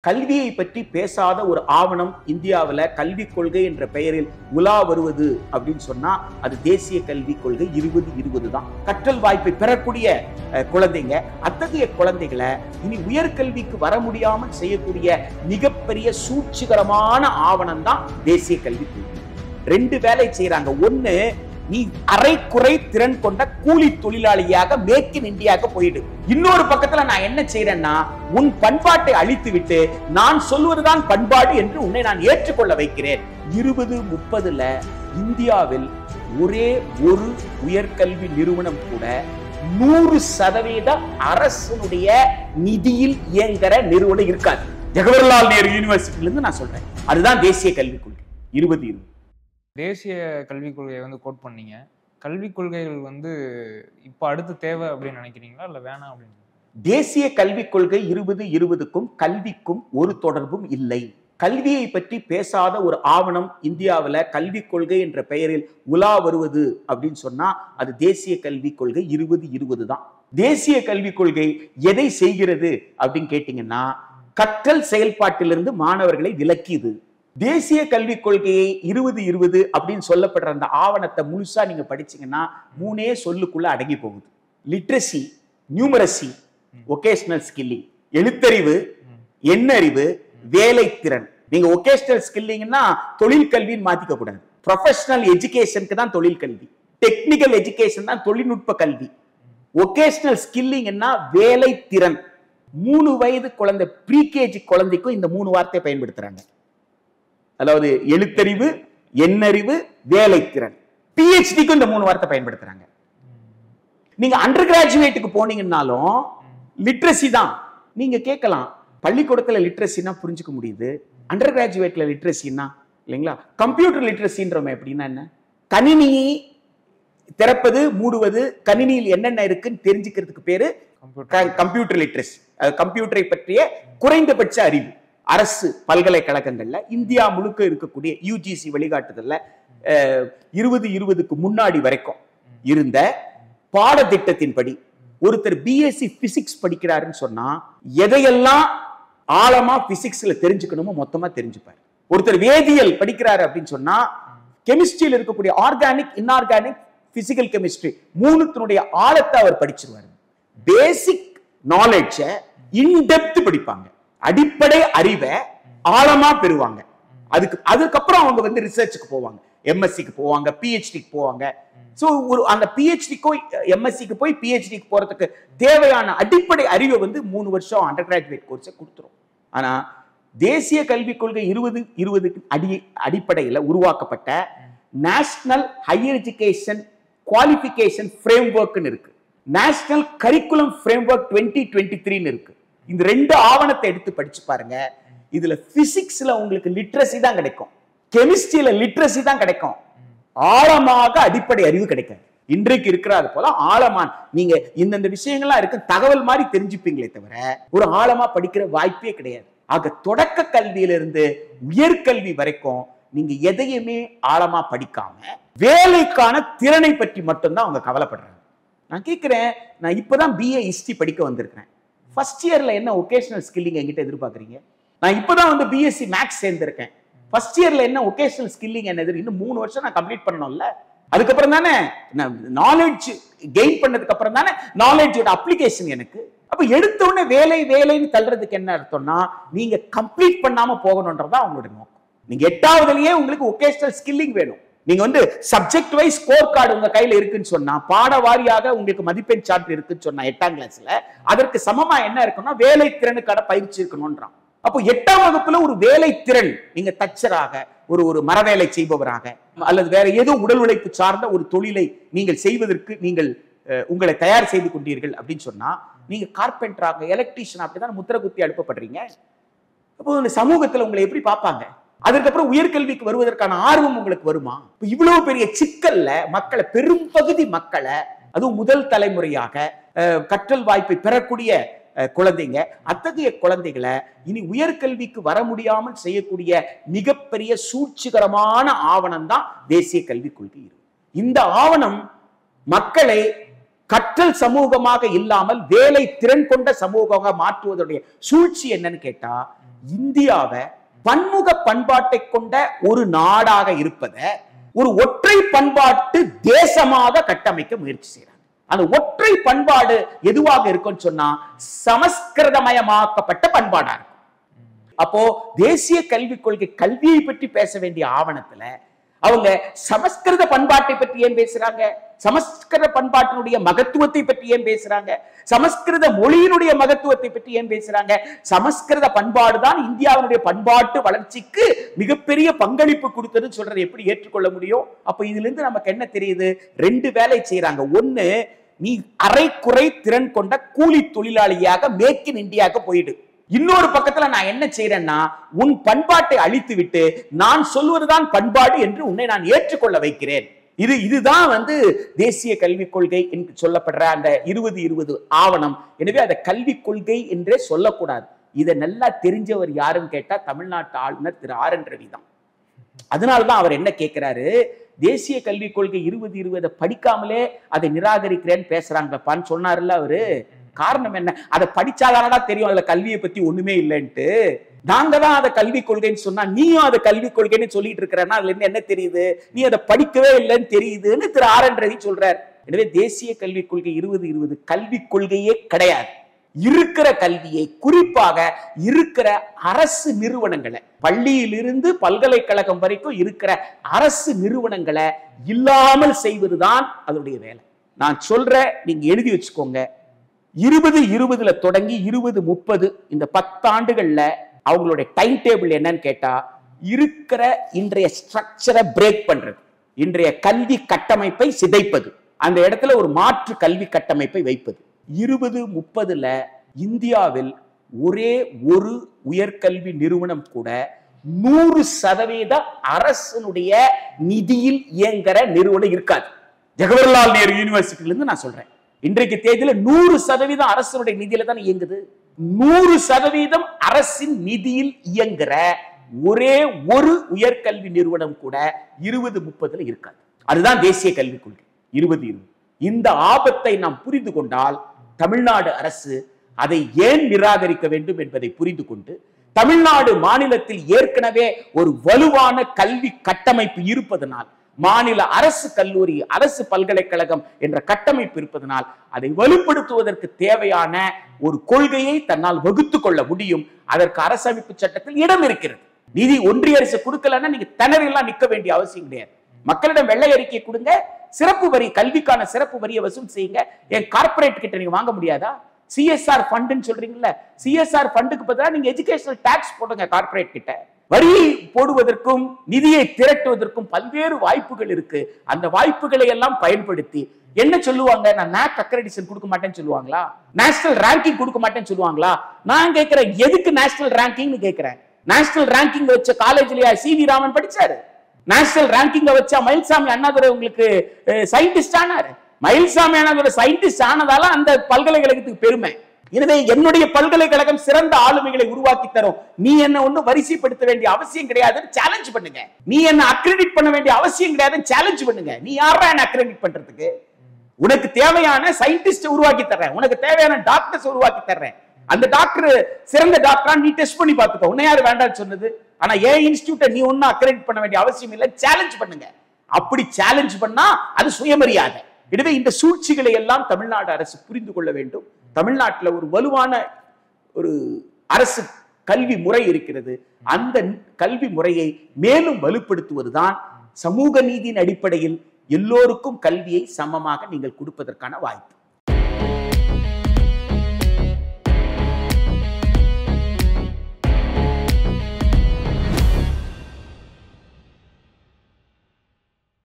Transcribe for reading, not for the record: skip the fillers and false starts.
கல்வியை பற்றி பேசாத ஒரு ஆவணம் இந்தியாவில் கல்விக் கொள்கை என்ற பெயரில் உலா வருவது அப்படின்னு சொன்னா அது தேசிய கல்விக் கொள்கை 2020 தான். கற்றல் வாய்ப்பை பெறக்கூடிய குழந்தைங்க, அத்தகைய குழந்தைகளை இனி உயர்கல்விக்கு வர முடியாமல் செய்யக்கூடிய மிகப்பெரிய சூழ்ச்சிகரமான ஆவணம் தான் தேசிய கல்விக் கொள்கை. ரெண்டு வேலை செய்யறாங்க. ஒண்ணு, நீ அரைக்குறை திறன் கொண்ட கூலி தொழிலாளியாக மேக் இன் இந்தியாவுக்கு போயிடு. இன்னொரு பக்கத்துல நான் என்ன செய்யறேன்னா, உன் பண்பாட்டை அழித்து விட்டு நான் சொல்வதுதான் பண்பாடு என்று உன்னை நான் ஏற்றுக்கொள்ள வைக்கிறேன். 2030ல இந்தியாவில் ஒரே ஒரு உயர்கல்வி நிறுவனம் கூட 100% அரசுடைய நிதியில் இயங்குற நிறுவனம் இருக்காது. ஜவஹர்லால் நேரு யூனிவர்சிட்டில இருந்து நான் சொல்றேன். அதுதான் தேசிய கல்விக் கொள்கை 2020. தேசிய கல்விக் கொள்கையை கோட் பண்ணீங்க. கல்விக் கொள்கைகள் இப்ப அடுத்து தேவை அப்படின்னு நினைக்கிறீங்களா இல்ல வேணாம் அப்படின்னு? தேசிய கல்விக் கொள்கை 2020க்கும் கல்விக்கும் ஒரு தொடர்பும் இல்லை. கல்வியை பற்றி பேசாத ஒரு ஆவணம் இந்தியாவில் கல்விக் கொள்கை என்ற பெயரில் உலா வருவது அப்படின்னு சொன்னா அது தேசிய கல்விக் கொள்கை 2020 தான். தேசிய கல்விக் கொள்கை எதை செய்கிறது அப்படின்னு கேட்டீங்கன்னா, கற்றல் செயல்பாட்டிலிருந்து மாணவர்களை விலக்கியது. தேசிய கல்விக் கொள்கையை 2020 அப்படின்னு சொல்லப்படுற அந்த ஆவணத்தை முழுசா நீங்க படிச்சீங்கன்னா 3 சொல்லுக்குள்ள அடங்கி போகுது. Literacy, numeracy, vocational skilling. எழுத்தறிவு, எண்ணறிவு, வேலைத்திறன். நீங்க ஒகேஷனல் ஸ்கில்லிங்னா தொழில் கல்வின்னு மாத்திக்க கூடாது. ப்ரொஃபஷனல் எஜுகேஷனுக்கு தான் தொழில் கல்வி, டெக்னிக்கல் எஜுகேஷன் தான் தொழில்நுட்ப கல்வி. ஒகேஷனல் ஸ்கில்லிங்னா வேலைத்திறன். 3 வயது குழந்தை, ப்ரீகேஜி குழந்தைக்கும் இந்த 3 வார்த்தையை பயன்படுத்துறாங்க. அதாவது எழுத்தறிவு, எண்ணறிவு, வேலைத்திறன். PhDக்கும் இந்த 3 வார்த்தை பயன்படுத்துறாங்க. நீங்க அண்டர் கிராஜுவேட்டுக்கு போனீங்கன்னாலும் லிட்ரசி தான். நீங்க கேட்கலாம், பள்ளிக்கூடத்துல லிட்ரசினா புரிஞ்சுக்க முடியுது, அண்டர் கிராஜுவேட்ல லிட்ரசினா இல்லைங்களா? கம்ப்யூட்டர் லிட்ரசின்றோம் எப்படின்னா என்ன? கணினியை திறப்பது, மூடுவது, கணினியில் என்னென்ன இருக்குன்னு தெரிஞ்சுக்கிறதுக்கு பேரு கம்ப்யூட்டர் லிட்ரசி. கம்ப்யூட்டரை பற்றிய குறைந்தபட்ச அறிவு. அரசு பல்கலைக்கழகங்கள்ல இந்தியா முழுக்க இருக்கக்கூடிய UGC வழிகாட்டுதல்ல 2020க்கு முன்னாடி வரைக்கும் இருந்த பாடத்திட்டத்தின்படி ஒருத்தர் BSc பிசிக்ஸ் படிக்கிறாருன்னு சொன்னா எதையெல்லாம் ஆழமா பிசிக்ஸ்ல தெரிஞ்சுக்கணுமோ மொத்தமா தெரிஞ்சுப்பாரு. ஒருத்தர் வேதியியல் படிக்கிறாரு அப்படின்னு சொன்னா கெமிஸ்ட்ரியில் இருக்கக்கூடிய ஆர்கானிக், இன்ஆர்கானிக், பிசிக்கல் கெமிஸ்ட்ரி 3த்தினுடைய ஆழத்தை அவர் படிச்சிருவாரு. பேசிக் நாலேஜ் இன்டெப்த் படிப்பாங்க. அடிப்படை அறிவை ஆழமா பெறுவாங்க. அதுக்கப்புறம் அவங்க ரிசர்ச்சுக்கு போவாங்க, MScக்கு போவாங்க, PhDக்கு போவாங்க. சோ அந்த PhDக்கோ MScக்கு போய் PhDக்கு போறதுக்கு தேவையான அடிப்படை அறிவை 3 வருஷம் அண்டர் கிராஜுவேட் கோர்ஸை கொடுத்துரும். ஆனா தேசிய கல்விக் கொள்கை 2020 அடிப்படையில் உருவாக்கப்பட்ட நேஷனல் ஹையர் எஜுகேஷன் குவாலிஃபிகேஷன் ஃப்ரேம்வொர்க்னு இருக்கு, நேஷனல் கரிக்குலம் ஃப்ரேம்வொர்க் 2023 இருக்கு. இந்த 2 ஆவணத்தை எடுத்து படிச்சு பாருங்க. இதுல பிசிக்ஸ்ல உங்களுக்கு லிட்ரசி தான் கிடைக்கும், கெமிஸ்ட்ரியில லிட்ரசி தான் கிடைக்கும். ஆழமாக அடிப்படை அறிவு கிடைக்காது. இன்றைக்கு இருக்கிறது போல ஆழமான நீங்க இந்த விஷயங்கள்லாம் இருக்கு தகவல் மாதிரி தெரிஞ்சுப்பீங்களே தவிர ஒரு ஆழமா படிக்கிற வாய்ப்பே கிடையாது. ஆக தொடக்க கல்வியிலிருந்து உயர்கல்வி வரைக்கும் நீங்க எதையுமே ஆழமா படிக்காம வேலைக்கான திறனை பற்றி மட்டும்தான் அவங்க கவலைப்படுறாங்க. நான் கேட்கிறேன், நான் இப்பதான் BA ஹிஸ்டரி படிக்க வந்திருக்கிறேன். ஃபர்ஸ்ட் இயர்ல என்ன ஒகேஷனல் ஸ்கில்லிங் என்கிட்ட எதிர்பார்க்குறீங்க? நான் இப்பதான் BSc மேக்ஸ் சேர்ந்திருக்கேன். ஃபர்ஸ்ட் இயர்ல என்ன ஒகேஷனல் ஸ்கில்லிங் என்ன? இன்னும் 3 வருஷம் நான் கம்ப்ளீட் பண்ணணும்ல. அதுக்கப்புறம் தானே நாலேஜ் கெயின் பண்ணதுக்கு அப்புறம் தானே நாலேஜோட அப்ளிகேஷன் எனக்கு. அப்ப எடுத்த உடனே வேலை வேலைன்னு தள்ளுறதுக்கு என்ன அர்த்தம்னா, நீங்க கம்ப்ளீட் பண்ணாம போகணும்ன்றதா அவங்களோட நோக்கம். நீங்க 8வதுலயே உங்களுக்கு ஒகேஷனல் ஸ்கில்லிங் வேணும். நீங்க சப்ஜெக்ட் வைஸ் ஸ்கோர் கார்டு உங்க கையில இருக்குன்னு சொன்னா, பாட வாரியாக உங்களுக்கு மதிப்பெண் சான்று இருக்குன்னு சொன்னா 8ஆம் கிளாஸ்ல அதற்கு சமமா என்ன இருக்குன்னா வேலை திறனுக்கான பயிற்சி இருக்கணும்ன்றான். அப்போ 8ஆம் வகுப்புல ஒரு வேலை திறன், நீங்க தச்சராக, ஒரு மரவேலை செய்பவராக அல்லது வேற ஏதோ உடல் உழைப்பு சார்ந்த ஒரு தொழிலை நீங்கள் செய்வதற்கு நீங்கள் உங்களை தயார் செய்து கொண்டீர்கள் அப்படின்னு சொன்னா, நீங்க கார்பெண்டராக, எலக்ட்ரீஷியன் அப்படிதான் முத்திர குத்தி அனுப்பப்படுறீங்க. அப்போ சமூகத்துல உங்களை எப்படி பார்ப்பாங்க? அதுக்கப்புறம் உயர்கல்விக்கு வருவதற்கான ஆர்வம் உங்களுக்கு வருமா? இவ்வளவு பெரிய சிக்கல்ல மக்களை, பெரும்பகுதி மக்களை, அதுவும் முதல் தலைமுறையாக கற்றல் வாய்ப்பை பெறக்கூடிய குழந்தைங்க, அத்தகைய குழந்தைகளை இனி உயர்கல்விக்கு வர முடியாமல் செய்யக்கூடிய மிகப்பெரிய சூழ்ச்சிகரமான ஆவணம் தான் தேசிய கல்விக் கொள்கை. இந்த ஆவணம் மக்களை கற்றல் சமூகமாக இல்லாமல் வேலை திறன் கொண்ட சமூகமாக மாற்றுவதுடைய சூழ்ச்சி என்னன்னு கேட்டா, இந்தியாவை பன்முக பண்பாட்டை கொண்ட ஒரு நாடாக இருப்பத ஒரு ஒற்றை பண்பாட்டு தேசமாக கட்டமைக்க முயற்சி செய்யறாங்க. அந்த ஒற்றை பண்பாடு எதுவாக இருக்கும்னு சொன்னா சமஸ்கிருதமயமாக்கப்பட்ட பண்பாடா இருக்கும். அப்போ தேசிய கல்விக் கொள்கை கல்வியை பற்றி பேச வேண்டிய ஆவணத்துல அவங்க சமஸ்கிருத பண்பாட்டை பற்றி ஏன் பேசுறாங்க? சமஸ்கிருத பண்பாட்டினுடைய மகத்துவத்தை பற்றி ஏன் பேசுறாங்க? சமஸ்கிருத மொழியினுடைய மகத்துவத்தை பற்றி ஏன் பேசுறாங்க? சமஸ்கிருத பண்பாடு தான் இந்தியாவினுடைய பண்பாட்டு வளர்ச்சிக்கு மிகப்பெரிய பங்களிப்பு கொடுத்ததுன்னு சொல்றது எப்படி ஏற்றுக்கொள்ள முடியும்? அப்ப இதுல இருந்து நமக்கு என்ன தெரியுது? ரெண்டு வேலை செய்யறாங்க. ஒண்ணு, நீ அரைக்குறை திறன் கொண்ட கூலி தொழிலாளியாக மேக் இன் இந்தியாவுக்கு போயிடு. இன்னொரு பக்கத்துல நான் என்ன செய்யறேன்னா, உன் பண்பாட்டை அழித்து விட்டு நான் சொல்வதுதான் பண்பாடு என்று உன்னை நான் ஏற்றுக்கொள்ள வைக்கிறேன். இதுதான் தேசிய கல்விக் கொள்கை என்று சொல்லப்படுற அந்த 2020 ஆவணம். எனவே அதை கல்விக் கொள்கை என்றே சொல்லக்கூடாது. இதை நல்லா தெரிஞ்சவர் யாருன்னு கேட்டா தமிழ்நாட்டு ஆளுநர் திரு ஆர் என் ரவி தான். அதனால்தான் அவர் என்ன கேட்கிறாரு, தேசிய கல்விக் கொள்கை 2020 படிக்காமலே அதை நிராகரிக்கிறேன்னு பேசுறாங்கப்பான்னு சொன்னார்ல அவரு. காரணம் என்ன? அதை படிச்சாதானடா தெரியும் அதுல கல்வியை பத்தி ஒண்ணுமே இல்லைன்ட்டு. நாங்க தான் அதை கல்விக் கொள்கைன்னு சொன்னா நீயும் அதை கல்விக் கொள்கைன்னு சொல்லிட்டு இருக்கிறன்னா அதுல இருந்து என்ன தெரியுது? நீ அதை படிக்கவே இல்லைன்னு தெரியுதுன்னு திரு ஆர் என் ரவி சொல்றார். எனவே தேசிய கல்விக் கொள்கை 2020 கல்விக் கொள்கையே கிடையாது. இருக்கிற கல்வியை, குறிப்பாக இருக்கிற அரசு நிறுவனங்களை, பள்ளியிலிருந்து பல்கலைக்கழகம் வரைக்கும் இருக்கிற அரசு நிறுவனங்களை இல்லாமல் செய்வதுதான் அதனுடைய வேலை. நான் சொல்றேன், நீங்க எழுதி வச்சுக்கோங்க. 2020 தொடங்கி 2030 இந்த 10 ஆண்டுகள்ல அவங்களுடைய டைம் டேபிள் என்னன்னு கேட்டா, இருக்கிற இன்றைய ஸ்ட்ரக்சரை பிரேக் பண்றது, இன்றைய கல்வி கட்டமைப்பை சிதைப்பது, அந்த இடத்துல ஒரு மாற்று கல்வி கட்டமைப்பை வைப்பது. 2030 இந்தியாவில் ஒரே ஒரு உயர்கல்வி நிறுவனம் கூட 100% அரசனுடைய நிதியில் இயங்குற நிறுவனம் இருக்காது. ஜவஹர்லால் நேரு யூனிவர்சிட்டியில இருந்து நான் சொல்றேன், இன்றைக்கு தேதியில 100% அரசனுடைய நிதியில தான் இயங்குது. 100% அரசின் நிதியில் இயங்குற ஒரே ஒரு உயர்கல்வி நிறுவனம் கூட 2030 இருக்காது. அதுதான் தேசிய கல்விக் கொள்கை 2020. இந்த ஆபத்தை நாம் புரிந்து கொண்டால் தமிழ்நாடு அரசு அதை ஏன் நிராகரிக்க வேண்டும் என்பதை புரிந்து கொண்டு, தமிழ்நாடு மாநிலத்தில் ஏற்கனவே ஒரு வலுவான கல்வி கட்டமைப்பு இருப்பதனால், மாநில அரசு கல்லூரி, அரசு பல்கலைக்கழகம் என்ற கட்டமைப்பு இருப்பதனால் அதை வலுப்படுத்துவதற்கு தேவையான ஒரு கொள்கையை தன்னால் வகுத்துக் கொள்ள முடியும். அதற்கு அரசமைப்பு சட்டத்தில் இடம் இருக்கிறது. நிதி ஒன்றிய அரசு கொடுக்கலன்னா நீங்க திணறெல்லாம் நிற்க வேண்டிய அவசியம் கிடையாது. மக்களிடம் வெள்ளை அறிக்கை கொடுங்க, சிறப்பு வரி, கல்விக்கான சிறப்பு வரியை வசூல் செய்யுங்க. என் கார்பரேட் கிட்ட நீங்க வாங்க முடியாதா? சிஎஸ்ஆர் ஃபண்டுன்னு சொல்றீங்கல்ல, சிஎஸ்ஆர் ஃபண்டுக்கு பதிலாக நீங்க எஜுகேஷனல் டாக்ஸ் போடுங்க கார்பரேட் கிட்ட. வரி போடுவதற்கும் நிதியை திரட்டுவதற்கும் பல்வேறு வாய்ப்புகள் இருக்கு. அந்த வாய்ப்புகளை எல்லாம் பயன்படுத்தி என்ன சொல்லுவாங்க? நான் NAC அக்ரெடிஷன் கொடுக்க மாட்டேன்னு சொல்லுவாங்களா? நேஷனல் ரேங்கிங் கொடுக்க மாட்டேன்னு சொல்லுவாங்களா? நான் கேட்கிறேன், எதுக்கு நேஷனல் ரேங்கிங்னு கேட்கிறேன். நேஷனல் ரேங்கிங் வச்ச காலேஜ்லயா சிவி ராமன் படிச்சாரு? நேஷனல் ரேங்கிங் வச்சா மயில்சாமி அண்ணாதுரை உங்களுக்கு சயின்டிஸ்ட் ஆனாரு? மயில்சாமி அண்ணாதுரை சயின்டிஸ்ட் ஆனதால அந்த பல்கலைக்கழகத்துக்கு பெருமை. எனவே என்னுடைய பல்கலைக்கழகம் சிறந்த ஆளுமைகளை உருவாக்கி தரும், நீ என்ன ஒண்ணு வரிசைப்படுத்த வேண்டிய அவசியம் கிடையாதுன்னு சேலஞ்ச் பண்ணுங்க. நீ என்ன அக்ரெடிட் பண்ண வேண்டிய அவசியம் கிடையாதுன்னு சேலஞ்ச் பண்ணுங்க. நீ யாரா என்ன அக்ரெடிட் பண்றதுக்கு? உனக்கு தேவையான சயின்டிஸ்ட் உருவாக்கி தர்றேன், உனக்கு தேவையான டாக்டர்ஸ் உருவாக்கி தர்றேன். அந்த டாக்டர் சிறந்த டாக்டரா நீ டெஸ்ட் பண்ணி பார்த்துக்கோ. உன்னை யாரு வேண்டாம்னு சொன்னது? ஆனா ஏன் இன்ஸ்டிடியூட்டை நீ ஒன்னும் அக்ரெடிட் பண்ண வேண்டிய அவசியம் இல்லை, சேலஞ்ச் பண்ணுங்க. அப்படி சேலஞ்ச் பண்ணா அது சுயமரியாதை. எனவே இந்த சூழ்ச்சிகளை எல்லாம் தமிழ்நாடு அரசு புரிந்து கொள்ள வேண்டும். தமிழ்நாட்டில் ஒரு வலுவான ஒரு அரசு கல்வி முறை இருக்கிறது. அந்த கல்வி முறையை மேலும் வலுப்படுத்துவதுதான் சமூக நீதியின் அடிப்படையில் எல்லோருக்கும் கல்வியை சமமாக நீங்கள் கொடுப்பதற்கான வாய்ப்பு.